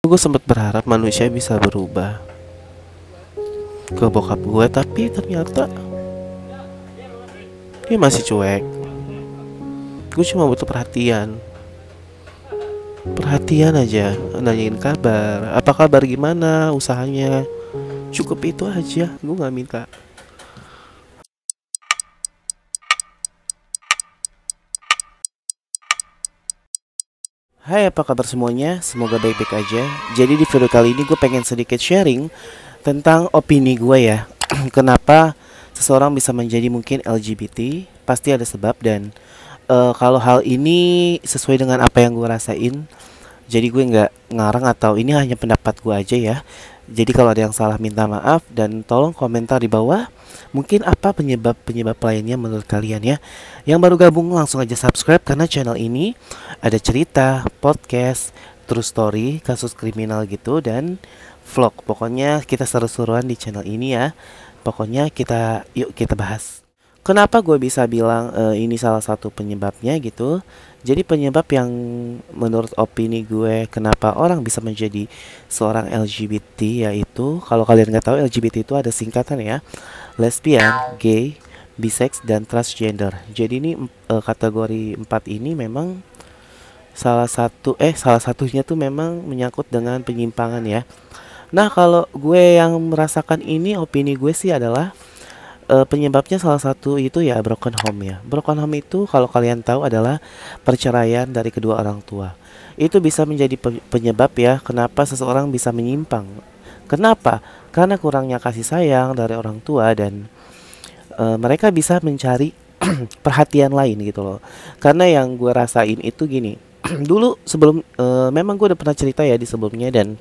Gue sempet berharap manusia bisa berubah ke bokap gue, tapi ternyata dia masih cuek. Gue cuma butuh perhatian. Perhatian aja, nanyain kabar. Apa kabar, gimana usahanya. Cukup itu aja, gue gak minta. Hai, apa kabar semuanya? Semoga baik-baik aja. Jadi di video kali ini gue pengen sedikit sharing tentang opini gue ya. Kenapa seseorang bisa menjadi mungkin LGBT? Pasti ada sebab, dan kalau hal ini sesuai dengan apa yang gue rasain, jadi gue nggak ngarang atau ini hanya pendapat gue aja ya. Jadi kalau ada yang salah minta maaf, dan tolong komentar di bawah. Mungkin apa penyebab lainnya menurut kalian ya. Yang baru gabung langsung aja subscribe, karena channel ini ada cerita, podcast, true story, kasus kriminal gitu, dan vlog. Pokoknya kita seru-seruan di channel ini ya. Pokoknya yuk kita bahas. Kenapa gue bisa bilang ini salah satu penyebabnya gitu. Jadi penyebab yang menurut opini gue kenapa orang bisa menjadi seorang LGBT, yaitu kalau kalian nggak tahu, LGBT itu ada singkatan ya: lesbian, gay, bisex, dan transgender. Jadi ini kategori 4 ini memang salah satunya tuh memang menyangkut dengan penyimpangan ya. Nah, kalau gue yang merasakan ini, opini gue sih adalah penyebabnya salah satu itu ya broken home ya. Broken home itu kalau kalian tahu adalah perceraian dari kedua orang tua. Itu bisa menjadi penyebab ya kenapa seseorang bisa menyimpang. Kenapa? Karena kurangnya kasih sayang dari orang tua, dan mereka bisa mencari perhatian lain gitu loh. Karena yang gue rasain itu gini. Dulu sebelum memang gue udah pernah cerita ya di sebelumnya, dan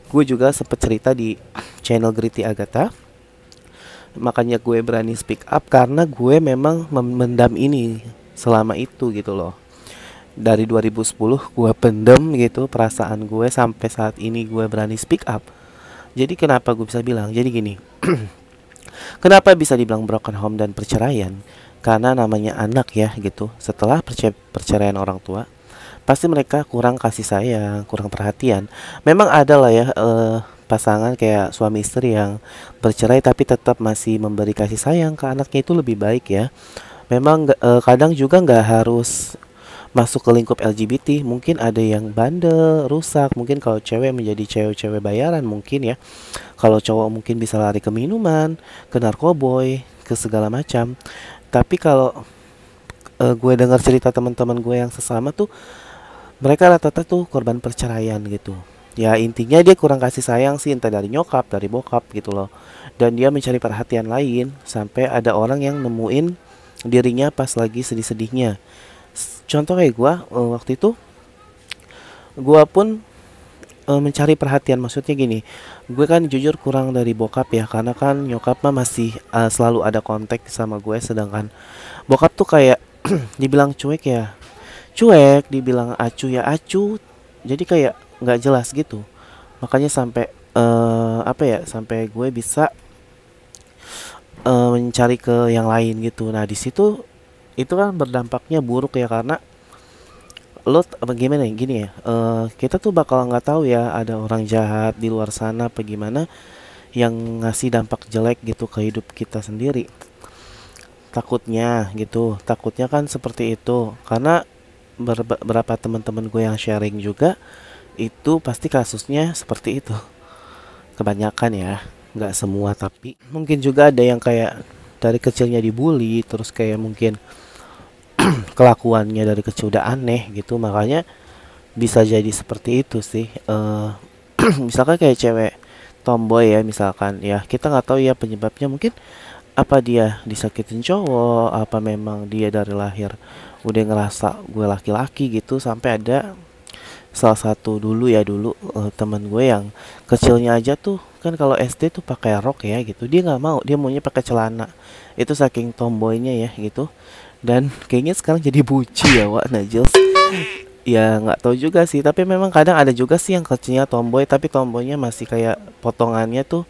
gue juga sempet cerita di channel Gritty Agatha. Makanya gue berani speak up karena gue memang memendam ini selama itu gitu loh. Dari 2010 gue pendem gitu perasaan gue, sampai saat ini gue berani speak up. Jadi kenapa gue bisa bilang? Jadi gini. Kenapa bisa dibilang broken home dan perceraian? Karena namanya anak ya gitu. Setelah perceraian orang tua, pasti mereka kurang kasih sayang, kurang perhatian. Memang ada lah ya pasangan kayak suami istri yang bercerai tapi tetap masih memberi kasih sayang ke anaknya, itu lebih baik ya. Memang kadang juga nggak harus masuk ke lingkup LGBT. Mungkin ada yang bandel, rusak. Mungkin kalau cewek menjadi cewek-cewek bayaran mungkin ya. Kalau cowok mungkin bisa lari ke minuman, ke narkoboy, ke segala macam. Tapi kalau gue dengar cerita teman-teman gue yang sesama tuh, mereka rata-rata tuh korban perceraian gitu. Ya intinya dia kurang kasih sayang sih, entah dari nyokap, dari bokap gitu loh. Dan dia mencari perhatian lain, sampai ada orang yang nemuin dirinya pas lagi sedih-sedihnya. Contoh kayak gue, waktu itu gue pun mencari perhatian. Maksudnya gini, gue kan jujur kurang dari bokap ya, karena kan nyokap mah masih selalu ada kontak sama gue, sedangkan bokap tuh kayak dibilang cuek ya cuek, dibilang acu ya acu, jadi kayak nggak jelas gitu. Makanya sampai sampai gue bisa mencari ke yang lain gitu. Nah di situ itu kan berdampaknya buruk ya, karena lo apa gimana ya, gini ya, kita tuh bakal nggak tahu ya ada orang jahat di luar sana apa gimana yang ngasih dampak jelek gitu ke hidup kita sendiri. Takutnya kan seperti itu, karena beberapa teman-teman gue yang sharing juga itu pasti kasusnya seperti itu. Kebanyakan ya, nggak semua, tapi mungkin juga ada yang kayak dari kecilnya dibully, terus kayak mungkin kelakuannya dari kecil udah aneh gitu, makanya bisa jadi seperti itu sih. Misalkan kayak cewek tomboy ya, misalkan ya, kita nggak tahu ya penyebabnya. Mungkin apa dia disakitin cowok, apa memang dia dari lahir udah ngerasa gue laki-laki gitu. Sampai ada salah satu dulu teman gue yang kecilnya aja tuh kan, kalau SD tuh pakai rok ya gitu, dia nggak mau, dia maunya pakai celana. Itu saking tomboynya ya gitu. Dan kayaknya sekarang jadi buci ya Wak Najils. Ya nggak tahu juga sih, tapi memang kadang ada juga sih yang kecilnya tomboy, tapi tomboynya masih kayak potongannya tuh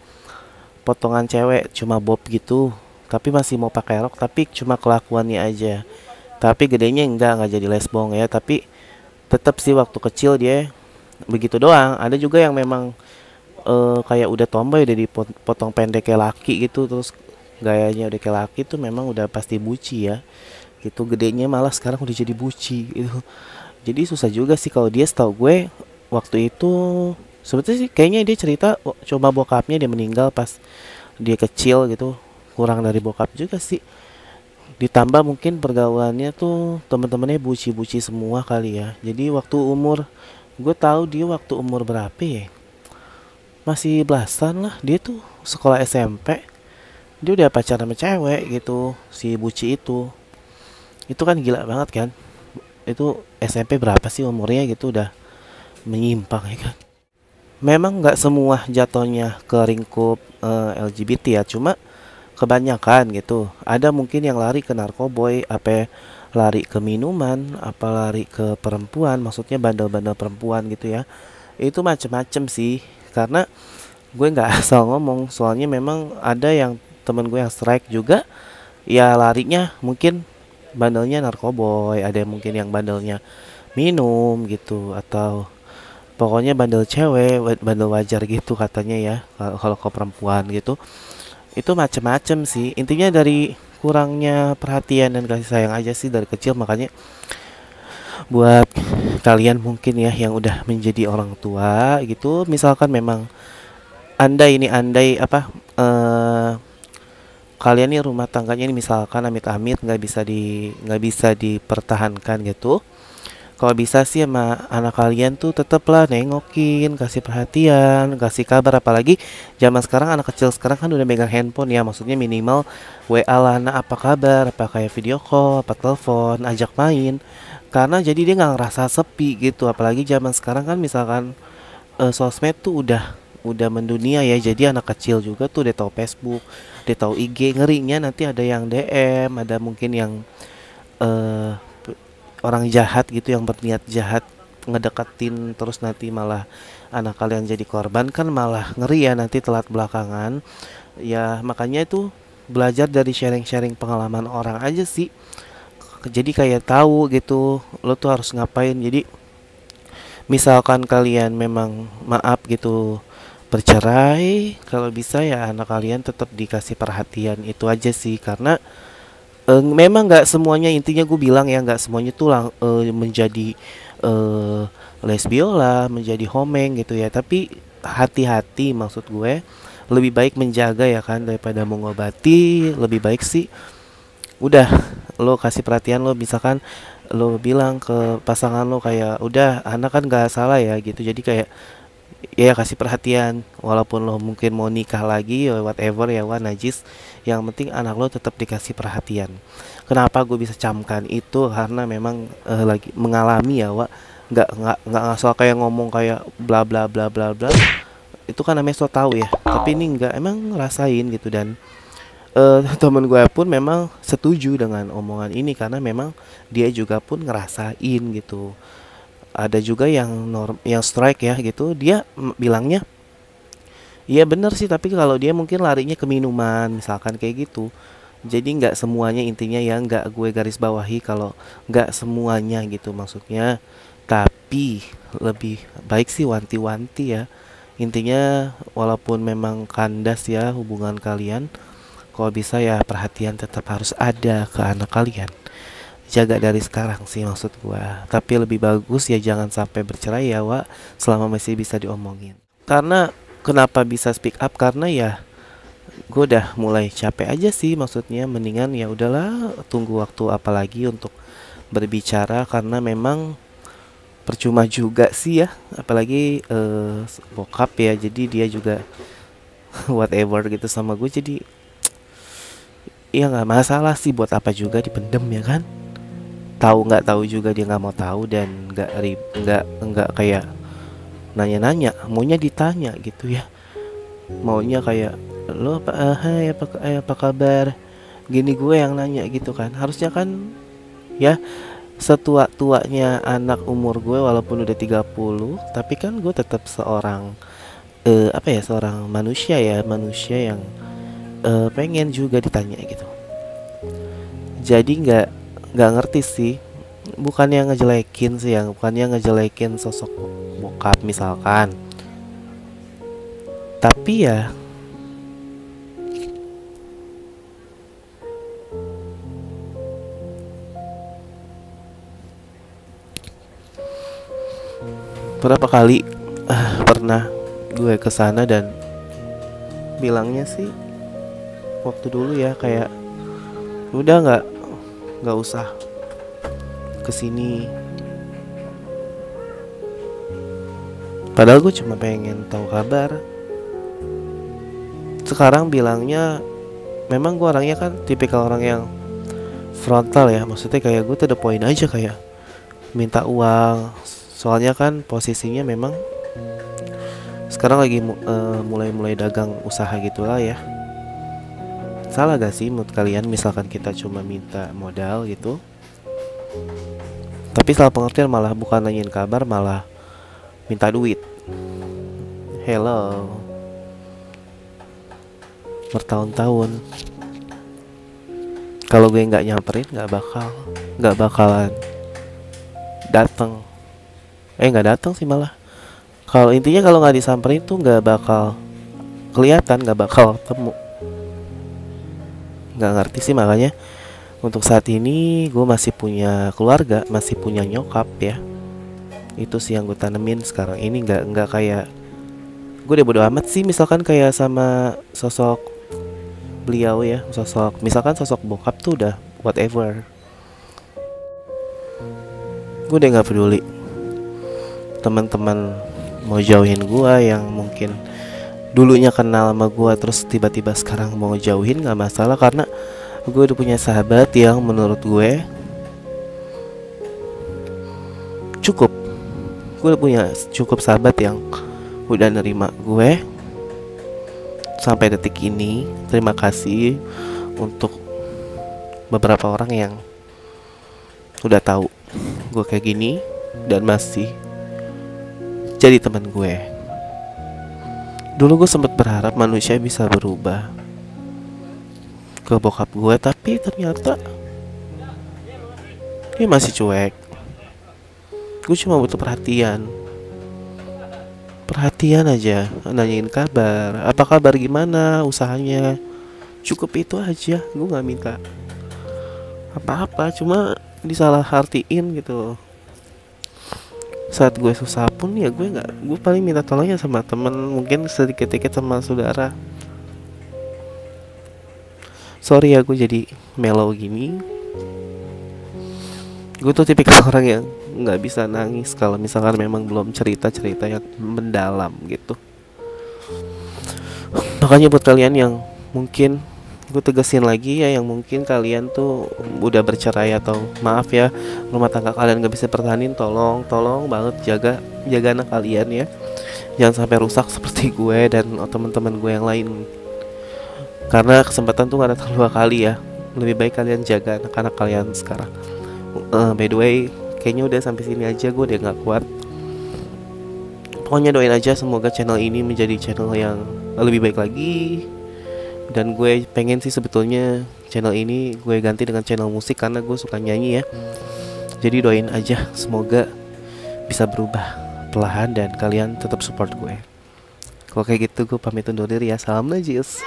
potongan cewek, cuma bob gitu, tapi masih mau pakai rok, tapi cuma kelakuannya aja. Tapi gedenya enggak jadi lesbong ya, tapi tetap sih waktu kecil dia begitu doang. Ada juga yang memang kayak udah tomboy, udah dipotong pendek kayak laki gitu, terus gayanya udah kayak laki tuh memang udah pasti buci ya gitu. Gedenya malah sekarang udah jadi buci gitu. Jadi susah juga sih kalau dia. Setahu gue waktu itu sebetulnya sih kayaknya dia cerita coba bokapnya dia meninggal pas dia kecil gitu, kurang dari bokap juga sih. Ditambah mungkin pergaulannya tuh teman-temannya buci-buci semua kali ya. Jadi waktu umur, gue tahu dia waktu umur berapa ya, masih belasan lah, dia tuh sekolah SMP dia udah pacaran sama cewek gitu, si buci itu kan gila banget kan. Itu SMP berapa sih umurnya gitu, udah menyimpang ya kan. Memang nggak semua jatuhnya ke lingkup LGBT ya, cuma kebanyakan gitu. Ada mungkin yang lari ke narkoboy, apa lari ke minuman, apa lari ke perempuan, maksudnya bandel-bandel perempuan gitu ya. Itu macem-macem sih, karena gue nggak asal ngomong, soalnya memang ada yang temen gue yang strike juga, ya larinya mungkin bandelnya narkoboy, ada yang mungkin yang bandelnya minum gitu, atau pokoknya bandel cewek, bandel wajar gitu katanya ya, kalau ke perempuan gitu. Itu macem-macem sih, intinya dari kurangnya perhatian dan kasih sayang aja sih dari kecil. Makanya buat kalian mungkin ya yang udah menjadi orang tua gitu, misalkan memang andai apa, kalian nih rumah tangganya ini misalkan amit-amit nggak bisa dipertahankan gitu. Kalau bisa sih sama anak kalian tuh tetaplah nengokin, kasih perhatian, kasih kabar. Apalagi zaman sekarang anak kecil sekarang kan udah megang handphone ya, maksudnya minimal WA lah, nah apa kabar, apa kayak video call, apa telepon, ajak main. Karena jadi dia nggak ngerasa sepi gitu. Apalagi zaman sekarang kan misalkan sosmed tuh udah mendunia ya. Jadi anak kecil juga tuh udah tahu Facebook, dia tahu IG. Ngerinya nanti ada yang DM, ada mungkin yang eh orang jahat gitu yang berniat jahat ngedeketin, terus nanti malah anak kalian jadi korban, kan malah ngeri ya nanti telat belakangan. Ya makanya itu belajar dari sharing-sharing pengalaman orang aja sih. Jadi kayak tahu gitu lo tuh harus ngapain. Jadi misalkan kalian memang maaf gitu bercerai, kalau bisa ya anak kalian tetap dikasih perhatian itu aja sih. Karena memang nggak semuanya, intinya gue bilang ya nggak semuanya tuh menjadi eh, lesbiola, menjadi homeng gitu ya. Tapi hati-hati, maksud gue lebih baik menjaga ya kan daripada mengobati. Lebih baik sih udah lo kasih perhatian, lo misalkan lo bilang ke pasangan lo kayak udah anak kan nggak salah ya gitu. Jadi kayak ya kasih perhatian, walaupun lo mungkin mau nikah lagi ya whatever ya wan najis, yang penting anak lo tetap dikasih perhatian. Kenapa gue bisa camkan itu, karena memang lagi mengalami ya Wak. Nggak ngasal kayak ngomong kayak bla bla bla bla bla, itu kan namanya so tahu ya, tapi ini nggak, emang ngerasain gitu. Dan temen gue pun memang setuju dengan omongan ini karena memang dia juga pun ngerasain gitu. Ada juga yang strike ya gitu, dia bilangnya iya bener sih, tapi kalau dia mungkin larinya ke minuman misalkan kayak gitu. Jadi nggak semuanya, intinya ya nggak gue garis bawahi kalau nggak semuanya gitu maksudnya. Tapi lebih baik sih wanti-wanti ya. Intinya walaupun memang kandas ya hubungan kalian, kalau bisa ya perhatian tetap harus ada ke anak kalian. Jaga dari sekarang sih maksud gua. Tapi lebih bagus ya jangan sampai bercerai ya Wak, selama masih bisa diomongin. Karena kenapa bisa speak up, karena ya gue udah mulai capek aja sih, maksudnya mendingan ya udahlah tunggu waktu apa lagi untuk berbicara. Karena memang percuma juga sih ya, apalagi bokap ya, jadi dia juga whatever gitu sama gue. Jadi ya nggak masalah sih, buat apa juga dipendem ya kan. Tahu nggak tahu juga dia nggak mau tahu, dan nggak kayak nanya-nanya, maunya ditanya gitu ya. Maunya kayak lo apa, hai apa kabar, gini gue yang nanya gitu kan. Harusnya kan ya setua-tuanya anak umur gue walaupun udah 30, tapi kan gue tetap seorang apa ya, seorang manusia ya, manusia yang pengen juga ditanya gitu. Jadi nggak ngerti sih, bukannya ngejelekin sih ya, bukannya ngejelekin sosok nyokap misalkan. Tapi ya berapa kali pernah gue kesana dan bilangnya sih waktu dulu ya kayak udah nggak usah kesini. Padahal gue cuma pengen tahu kabar. Sekarang bilangnya memang gue orangnya kan tipikal orang yang frontal ya, maksudnya kayak gue to the point aja, kayak minta uang. Soalnya kan posisinya memang sekarang lagi mulai dagang usaha gitulah ya. Salah gak sih menurut kalian misalkan kita cuma minta modal gitu, tapi salah pengertian malah bukan nanyain kabar, malah minta duit. Hello, bertahun-tahun kalau gue nggak nyamperin nggak bakalan datang. Nggak datang sih malah. Kalau intinya kalau nggak disamperin tuh nggak bakal kelihatan, nggak bakal temu. Nggak ngerti sih, makanya untuk saat ini gue masih punya keluarga, masih punya nyokap ya. Itu sih yang gue tanemin sekarang ini. Nggak kayak gue udah bodo amat sih misalkan kayak sama sosok beliau ya, misalkan sosok bokap tuh udah whatever. Gue udah nggak peduli teman-teman mau jauhin gue yang mungkin dulunya kenal sama gue terus tiba-tiba sekarang mau jauhin, nggak masalah, karena gue udah punya sahabat yang menurut gue cukup. Gue udah punya cukup sahabat yang udah nerima gue sampai detik ini. Terima kasih untuk beberapa orang yang udah tahu gue kayak gini dan masih jadi teman gue. Dulu gue sempat berharap manusia bisa berubah ke bokap gue, tapi ternyata dia masih cuek. Gue cuma butuh perhatian aja, nanyain kabar, apa kabar, gimana usahanya, cukup itu aja. Gue nggak minta apa-apa, cuma disalahartiin gitu. Saat gue susah pun ya gue paling minta tolongnya sama temen, mungkin sedikit-sedikit sama saudara. Sorry ya gue jadi mellow gini. Gue tuh tipikal orang yang nggak bisa nangis kalau misalkan memang belum cerita yang mendalam gitu. Makanya buat kalian yang mungkin, gue tegasin lagi ya, yang mungkin kalian tuh udah bercerai atau maaf ya rumah tangga kalian gak bisa pertahanin, tolong banget jaga anak kalian ya, jangan sampai rusak seperti gue dan teman-teman gue yang lain, karena kesempatan tuh gak datang dua kali ya. Lebih baik kalian jaga anak-anak kalian sekarang. By the way, kayaknya udah sampai sini aja, gue udah gak kuat. Pokoknya doain aja semoga channel ini menjadi channel yang lebih baik lagi. Dan gue pengen sih sebetulnya channel ini gue ganti dengan channel musik karena gue suka nyanyi ya. Jadi doain aja semoga bisa berubah perlahan dan kalian tetap support gue. Kalau kayak gitu gue pamit undur diri ya. Salam najis.